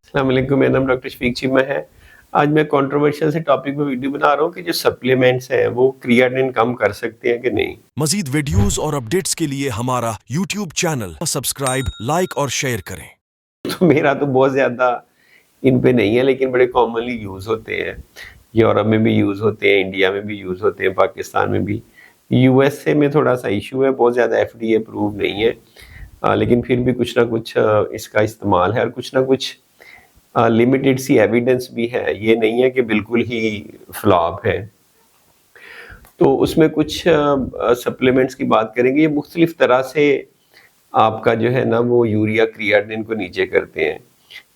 अस्सलाम वालेकुम, मेरा नाम डॉक्टर शफीक चीमा है। आज मैं कंट्रोवर्शियल से टॉपिक पे वीडियो बना रहा हूँ कि जो सप्लीमेंट्स हैं वो क्रिएटिनिन कम कर सकते हैं कि नहीं। मजीद वीडियोस और अपडेट्स के लिए हमारा यूट्यूब चैनल सब्सक्राइब, लाइक और शेयर करें। तो मेरा तो बहुत ज़्यादा इन पे नहीं है, लेकिन बड़े कॉमनली यूज़ होते हैं। यूरोप में भी यूज़ होते हैं, इंडिया में भी यूज़ होते हैं, पाकिस्तान में भी। यूएसए में थोड़ा सा इशू है, बहुत ज़्यादा एफडीए अप्रूव नहीं है। लेकिन फिर भी कुछ ना कुछ इसका इस्तेमाल है और कुछ ना कुछ लिमिटेड सी एविडेंस भी है। ये नहीं है कि बिल्कुल ही फ्लॉप है। तो उसमें कुछ सप्लीमेंट्स की बात करेंगे। ये मुख्तलिफ तरह से आपका जो है ना वो यूरिया क्रिएटिनिन को नीचे करते हैं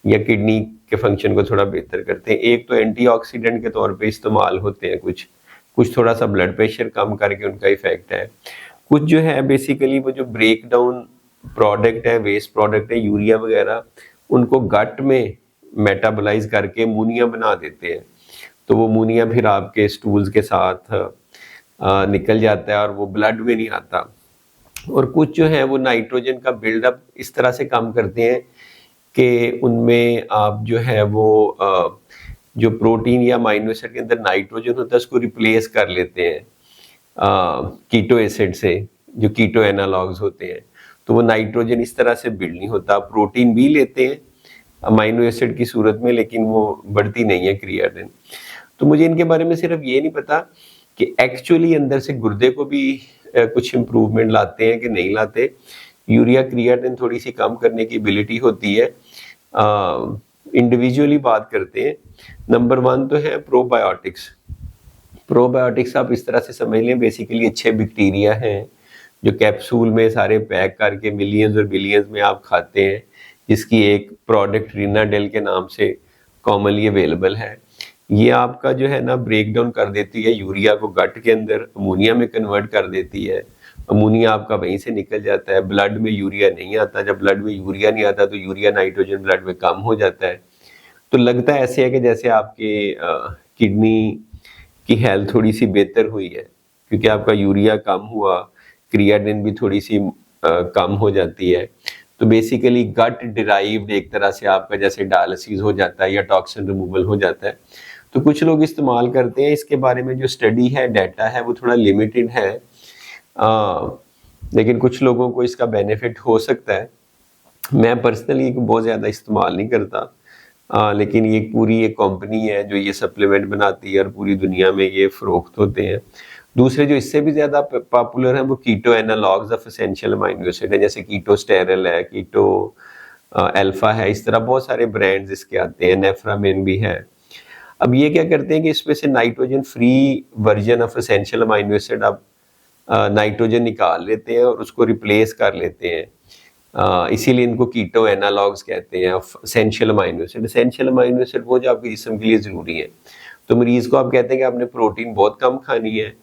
या किडनी के फंक्शन को थोड़ा बेहतर करते हैं। एक तो एंटीऑक्सीडेंट के तौर पे इस्तेमाल होते हैं, कुछ कुछ थोड़ा सा ब्लड प्रेशर कम करके उनका इफेक्ट है। कुछ जो है बेसिकली वो जो ब्रेक डाउन प्रोडक्ट है, वेस्ट प्रोडक्ट है, यूरिया वगैरह, उनको गट में मेटाबोलाइज करके अमोनिया बना देते हैं। तो वो अमोनिया फिर आपके स्टूल्स के साथ निकल जाता है और वो ब्लड में नहीं आता। और कुछ जो है वो नाइट्रोजन का बिल्डअप इस तरह से काम करते हैं कि उनमें आप जो है वो जो प्रोटीन या अमीनो एसिड के अंदर नाइट्रोजन होता है उसको रिप्लेस कर लेते हैं कीटो एसिड से, जो कीटो एनालॉग्स होते हैं। तो वो नाइट्रोजन इस तरह से बिल्ड नहीं होता। प्रोटीन भी लेते हैं अमीनो एसिड की सूरत में, लेकिन वो बढ़ती नहीं है क्रिएटिनिन। तो मुझे इनके बारे में सिर्फ ये नहीं पता कि एक्चुअली अंदर से गुर्दे को भी कुछ इम्प्रूवमेंट लाते हैं कि नहीं लाते। यूरिया क्रिएटिनिन थोड़ी सी कम करने की एबिलिटी होती है। इंडिविजुअली बात करते हैं। नंबर 1 तो है प्रोबायोटिक्स। प्रोबायोटिक्स आप इस तरह से समझ लें, बेसिकली अच्छे बैक्टीरिया हैं जो कैप्सूल में सारे पैक करके मिलियंस और बिलियंस में आप खाते हैं, जिसकी एक प्रोडक्ट रिनाडेल के नाम से कॉमनली अवेलेबल है। ये आपका जो है ना ब्रेक डाउन कर देती है यूरिया को, गट के अंदर अमोनिया में कन्वर्ट कर देती है। अमोनिया आपका वहीं से निकल जाता है, ब्लड में यूरिया नहीं आता। जब ब्लड में यूरिया नहीं आता तो यूरिया नाइट्रोजन ब्लड में कम हो जाता है। तो लगता है ऐसे है कि जैसे आपके किडनी की हेल्थ थोड़ी सी बेहतर हुई है, क्योंकि आपका यूरिया कम हुआ, क्रिएटिनिन भी थोड़ी सी कम हो जाती है। तो बेसिकली गट डिराइव्ड एक तरह से आपका जैसे डायलिसिस हो जाता है या टॉक्सिन रिमूवल हो जाता है। तो कुछ लोग इस्तेमाल करते हैं। इसके बारे में जो स्टडी है, डाटा है, वो थोड़ा लिमिटेड है, लेकिन कुछ लोगों को इसका बेनिफिट हो सकता है। मैं पर्सनली बहुत ज़्यादा इस्तेमाल नहीं करता, लेकिन ये पूरी एक कंपनी है जो ये सप्लीमेंट बनाती है और पूरी दुनिया में ये फ़रोख्त होते हैं। दूसरे जो इससे भी ज़्यादा पॉपुलर हैं वो keto analogues of essential amino acid है, जैसे कीटो स्टेरल है, कीटो अल्फा है। इस तरह बहुत सारे ब्रांड्स इसके आते हैं, नेफ्रामिन भी है। अब ये क्या करते हैं कि इसमें से nitrogen free version of essential amino acid आप नाइट्रोजन निकाल लेते हैं और उसको रिप्लेस कर लेते हैं। इसीलिए इनको कीटो एनालॉग्स कहते हैं of essential amino acid. Essential amino acid वो जो आपके जिस्म के लिए ज़रूरी है। तो मरीज़ को आप कहते हैं कि आपने प्रोटीन बहुत कम खानी है,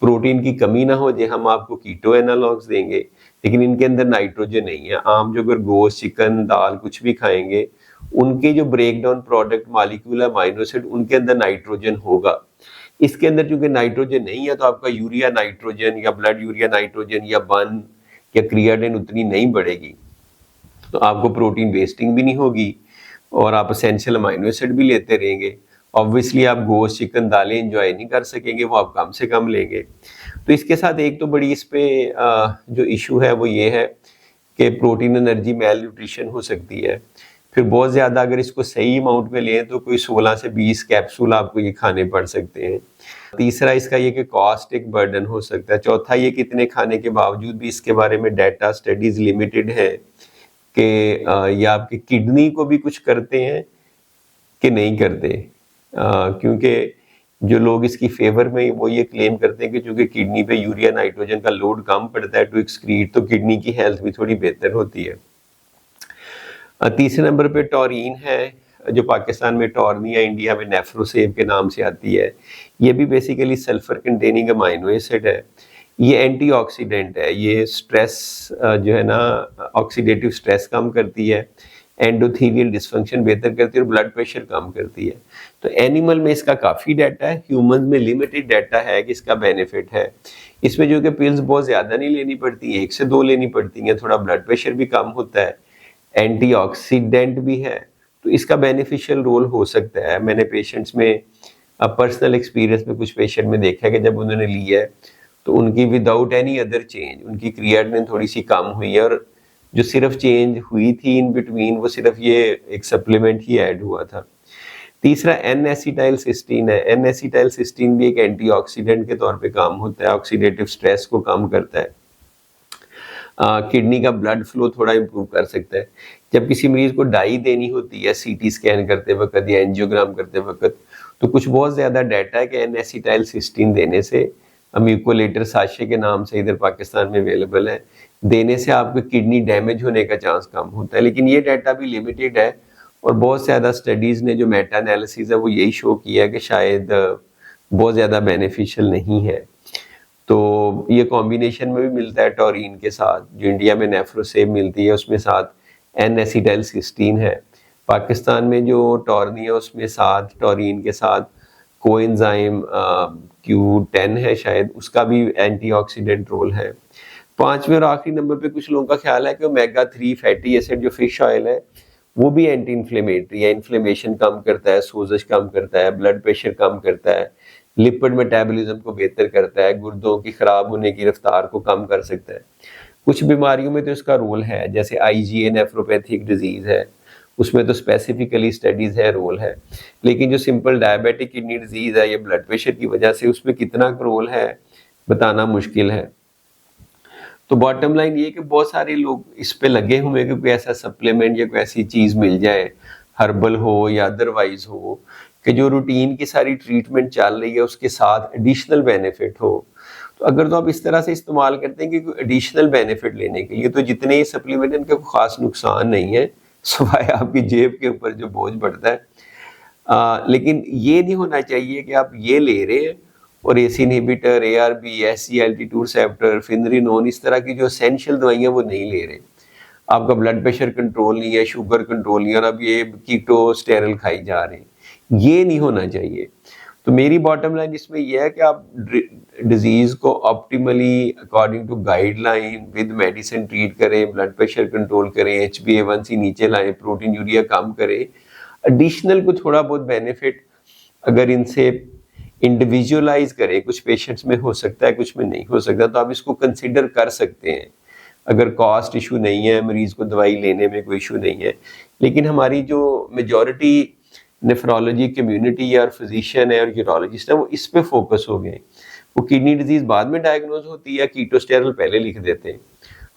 प्रोटीन की कमी ना हो जाए, हम आपको कीटो एनालॉग्स देंगे, लेकिन इनके अंदर नाइट्रोजन नहीं है। आम जो अगर गोश्त, चिकन, दाल कुछ भी खाएंगे, उनके जो break down product molecule amino acid, उनके अंदर नाइट्रोजन होगा। इसके अंदर चूंकि नाइट्रोजन नहीं है तो आपका यूरिया नाइट्रोजन या ब्लड यूरिया नाइट्रोजन या बन या क्रिएटिनिन उतनी नहीं बढ़ेगी। तो आपको प्रोटीन वेस्टिंग भी नहीं होगी और आप एसेंशियल अमीनो एसिड भी लेते रहेंगे। ऑब्वियसली आप गोश्त, चिकन, दालें एंजॉय नहीं कर सकेंगे, वो आप कम से कम लेंगे। तो इसके साथ एक तो बड़ी इस पे जो इशू है वो ये है कि प्रोटीन एनर्जी मेल न्यूट्रिशन हो सकती है। फिर बहुत ज़्यादा अगर इसको सही अमाउंट में लें तो कोई 16 से 20 कैप्सूल आपको ये खाने पड़ सकते हैं। तीसरा इसका ये कि कॉस्ट एक बर्डन हो सकता है। चौथा ये कि इतने खाने के बावजूद भी इसके बारे में डाटा स्टडीज़ लिमिटेड है कि ये आपकी किडनी को भी कुछ करते हैं कि नहीं करते। क्योंकि जो लोग इसकी फेवर में वो ये क्लेम करते हैं कि चूंकि किडनी पे यूरिया नाइट्रोजन का लोड कम पड़ता है टू एक्सक्रीट, तो किडनी की हेल्थ भी थोड़ी बेहतर होती है। तीसरे नंबर पे टॉरिन है, जो पाकिस्तान में टॉर्निया, इंडिया में नेफ्रोसेव के नाम से आती है। ये भी basically sulphur containing amino acid है। ये एंटीऑक्सीडेंट है। ये स्ट्रेस जो है ना, ऑक्सीडेटिव स्ट्रेस कम करती है, एंडोथेलियल डिस्फंक्शन बेहतर करती है और ब्लड प्रेशर कम करती है। तो एनिमल में इसका काफ़ी डाटा है, ह्यूमन में लिमिटेड डाटा है कि इसका बेनिफिट है। इसमें जो कि पिल्स बहुत ज़्यादा नहीं लेनी पड़ती हैं, 1 से 2 लेनी पड़ती हैं, थोड़ा ब्लड प्रेशर भी कम होता है, एंटीऑक्सीडेंट भी है। तो इसका बेनिफिशियल रोल हो सकता है। मैंने पेशेंट्स में पर्सनल एक्सपीरियंस में कुछ पेशेंट में देखा है कि जब उन्होंने लिया है तो उनकी विदाउट एनी अदर चेंज उनकी क्रिएटिनिन थोड़ी सी कम हुई है, और जो सिर्फ चेंज हुई थी इन बिटवीन वो सिर्फ ये एक सप्लीमेंट ही ऐड हुआ था। तीसरा एन एसिटाइलसिस्टीन है। एन एसिटाइलसिस्टीन भी एक एंटीऑक्सीडेंट के तौर पे काम होता है, ऑक्सीडेटिव स्ट्रेस को कम करता है, किडनी का ब्लड फ्लो थोड़ा इंप्रूव कर सकता है। जब किसी मरीज को डाई देनी होती है सीटी स्कैन करते वक्त या एंजियोग्राम करते वक्त, तो कुछ बहुत ज़्यादा डाटा है कि एन एसिटाइलसिस्टीन देने से, अम्यूकोलेटर साशे के नाम से इधर पाकिस्तान में अवेलेबल है, देने से आपके किडनी डैमेज होने का चांस कम होता है। लेकिन ये डाटा भी लिमिटेड है, और बहुत ज़्यादा स्टडीज़ ने जो मेटा एनालिसिस है वो यही शो किया है कि शायद बहुत ज़्यादा बेनिफिशियल नहीं है। तो ये कॉम्बिनेशन में भी मिलता है टॉरिन के साथ, जो इंडिया में नेफ्रोसेम मिलती है उसमें साथ एन एसिटाइलसिस्टीन है। पाकिस्तान में जो टॉर्नी है उसमें साथ टॉरिन के साथ कोएंजाइम Q10 है शायद, उसका भी एंटीऑक्सीडेंट रोल है। पांचवें और आखिरी नंबर पे कुछ लोगों का ख्याल है कि ओमेगा 3 फैटी एसिड जो फिश ऑयल है वो भी एंटी इन्फ्लेमेटरी है, इन्फ्लेमेशन कम करता है, सोजश कम करता है, ब्लड प्रेशर कम करता है, लिपिड मेटाबॉलिज्म को बेहतर करता है, गुर्दों की खराब होने की रफ्तार को कम कर सकता है। कुछ बीमारियों में तो इसका रोल है, जैसे IgA नेफ्रोपैथिक डिजीज है, उसमें तो स्पेसिफिकली स्टडीज है, रोल है। लेकिन जो सिंपल डायबिटिक किडनी डिजीज है या ब्लड प्रेशर की वजह से, उसमें कितना रोल है बताना मुश्किल है। तो बॉटम लाइन ये कि बहुत सारे लोग इस पे लगे हुए कि कोई ऐसा सप्लीमेंट या कोई ऐसी चीज मिल जाए, हर्बल हो या अदरवाइज हो, कि जो रूटीन की सारी ट्रीटमेंट चल रही है उसके साथ एडिशनल बेनिफिट हो। तो अगर तो आप इस तरह से इस्तेमाल करते हैं कि कोई एडिशनल बेनिफिट लेने के लिए, तो जितने ये सप्लीमेंट इनका कोई खास नुकसान नहीं है, सिवाय आपकी जेब के ऊपर जो बोझ बढ़ता है। लेकिन ये नहीं होना चाहिए कि आप ये ले रहे हैं और ACE inhibitor, ARB, SGLT2 receptor, finerenone, इस तरह की जो एसेंशियल दवाइयाँ वो नहीं ले रहे। आपका ब्लड प्रेशर कंट्रोल नहीं है, शुगर कंट्रोल नहीं है, और अब ये कीटो स्टेरल खाई जा रहे हैं। ये नहीं होना चाहिए। तो मेरी बॉटम लाइन इसमें यह है कि आप डिजीज को optimally according to guideline with medicine treat करें, ब्लड प्रेशर कंट्रोल करें, HbA1c नीचे लाएं, प्रोटीन यूरिया कम करें। एडिशनल को थोड़ा बहुत बेनिफिट अगर इनसे इंडिविजुअलाइज करें, कुछ पेशेंट्स में हो सकता है, कुछ में नहीं हो सकता, तो आप इसको कंसिडर कर सकते हैं अगर कॉस्ट इशू नहीं है, मरीज को दवाई लेने में कोई इशू नहीं है। लेकिन हमारी जो मेजॉरिटी नेफ्रोलॉजी कम्युनिटी या फिजिशियन है और यूरोलॉजिस्ट है वो इस पे फोकस हो गए। वो किडनी डिजीज बाद में डायग्नोज होती है, कीटोस्टेरल पहले लिख देते हैं,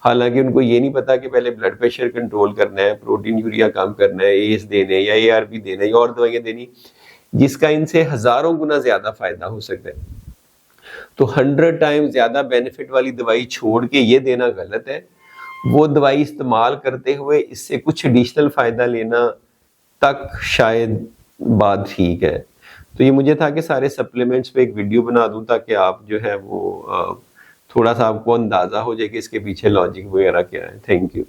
हालांकि उनको ये नहीं पता कि पहले ब्लड प्रेशर कंट्रोल करना है, प्रोटीन यूरिया कम करना है, एस देने या ARB देना है या और दवाइयाँ देनी, जिसका इनसे हजारों गुना ज्यादा फायदा हो सकता है। तो 100 टाइम ज्यादा बेनिफिट वाली दवाई छोड़ के ये देना गलत है। वो दवाई इस्तेमाल करते हुए इससे कुछ एडिशनल फायदा लेना तक शायद बात ठीक है। तो ये मुझे था कि सारे सप्लीमेंट्स पे एक वीडियो बना दूं ताकि आप जो है वो थोड़ा सा आपको अंदाजा हो जाए कि इसके पीछे लॉजिक वगैरह क्या है। Thank you.